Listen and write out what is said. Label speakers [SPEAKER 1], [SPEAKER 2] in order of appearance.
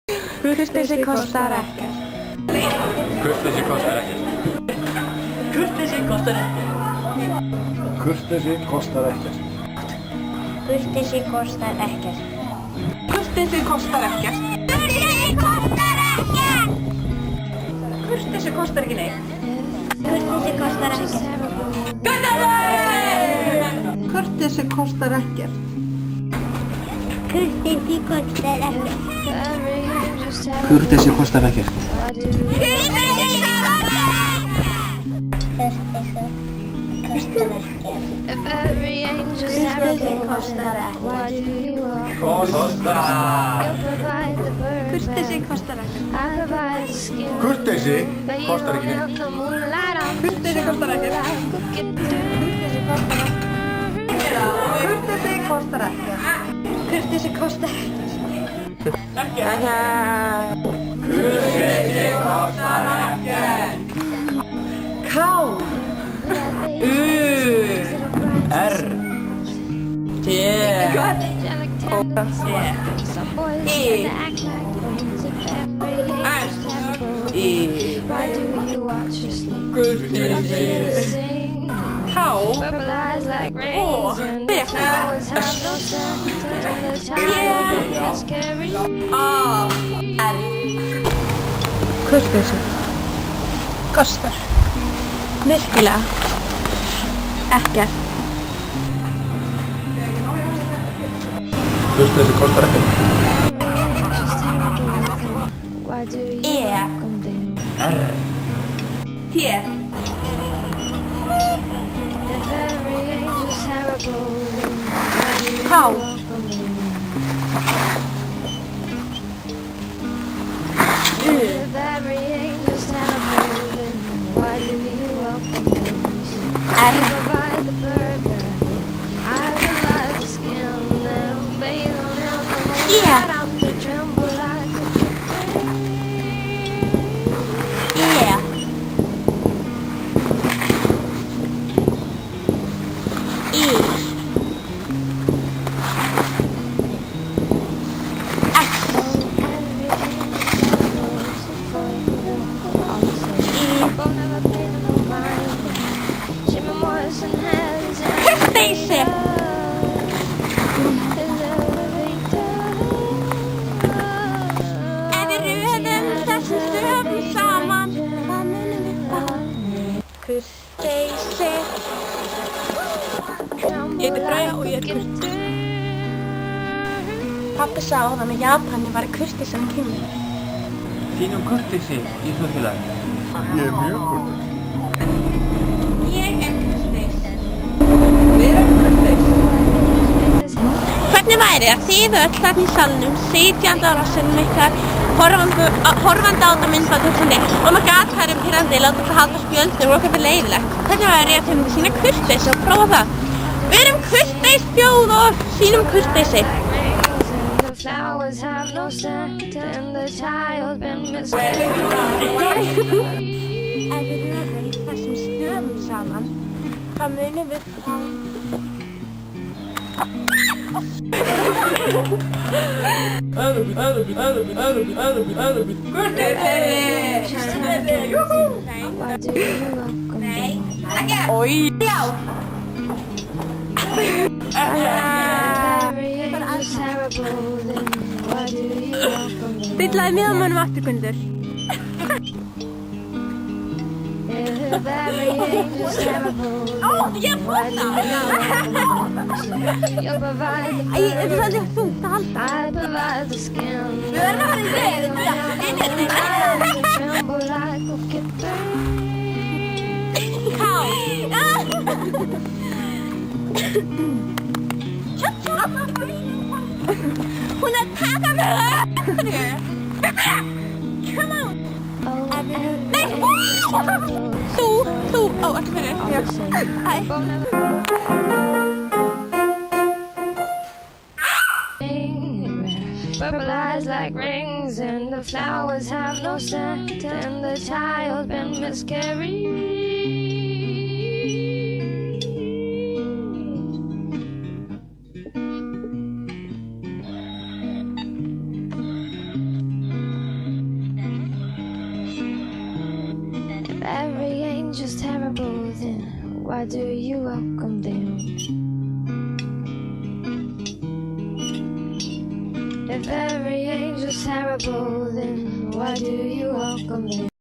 [SPEAKER 1] Kurteisi kostar ekkert.
[SPEAKER 2] Kurteisi kostar ekkert.
[SPEAKER 3] Kurteisi kostar ekkert.
[SPEAKER 2] Kurteisi kostar ekkert.
[SPEAKER 1] Kurteisi kostar ekkert.
[SPEAKER 3] Kurteisi kostar ekkert. Kurteisi kostar ekki neitt.
[SPEAKER 1] Kurteisi kostar ekkert.
[SPEAKER 3] Kurteisi kostar ekkert.
[SPEAKER 1] Kurteisi kostar ekkert.
[SPEAKER 2] Kurteisi kostar ekkert.
[SPEAKER 1] Kurteisi kostar ekkert.
[SPEAKER 2] Kurteisi kostar ekki neitt.
[SPEAKER 3] Kurteisi kostar ekkert. Kurteisi kostar ekkert.
[SPEAKER 1] Kurteisi kostar ekkert.
[SPEAKER 3] K U R T E S I Kurteisi H O B S A R
[SPEAKER 1] Kurteisi kostar. Virkilega. Ekkert.
[SPEAKER 2] Kurteisi kostar ekkert.
[SPEAKER 3] E
[SPEAKER 2] R
[SPEAKER 3] T
[SPEAKER 1] K Kurteisi. Ef við röðum þessum stöfum saman, hvað munum við fá? Kurteisi.
[SPEAKER 3] Ég heiti Freyja og ég er kurteis.
[SPEAKER 1] Pabbi sá áðan að Japani var kurteisan kynni.
[SPEAKER 2] Sýnum kurteisi í þjóðfélaginu. Ég er mjög kurteis.
[SPEAKER 1] Ég er kurteis.
[SPEAKER 3] Við erum kurteis.
[SPEAKER 1] Hvernig væri að þið öll þarna í salnum, sitjandi á rassinum ykkar, horfandi á þetta myndband og sinni, oh my god, það er pirrandi, láta þetta halda spjöldum og okkur fyrir leiðilegt. Hvernig væri að þið myndi sýna kurteisi og prófa það? Við erum kurteis þjóð og sýnum kurteisi.
[SPEAKER 4] Flowers have no scent and the child been misguided.
[SPEAKER 1] Ef við röðum þessum stöfum saman, hvað munum við fá?
[SPEAKER 4] Why do you welcome me?
[SPEAKER 3] Oj.
[SPEAKER 4] Every angel's terrible, then why do you welcome me?
[SPEAKER 1] Dillaði miðamönnum afturkundur.
[SPEAKER 4] If every angel's terrible, then why do you welcome me? You provide the
[SPEAKER 1] Æ, þetta er svolítið þungt að halda.
[SPEAKER 4] I provide the skin.
[SPEAKER 1] Við verðum að fara í leiðin.
[SPEAKER 4] Tremble like a kitten.
[SPEAKER 1] Ká. Hún er að taka mig öfnir. Come on. Nei, þú, ó, ekki fyrir. Hæ.
[SPEAKER 4] Purple eyes like rings and the flowers have no scent and the child been miscarried. every angel's terrible, then why do you welcome them? If every angel's terrible, then why do you welcome them?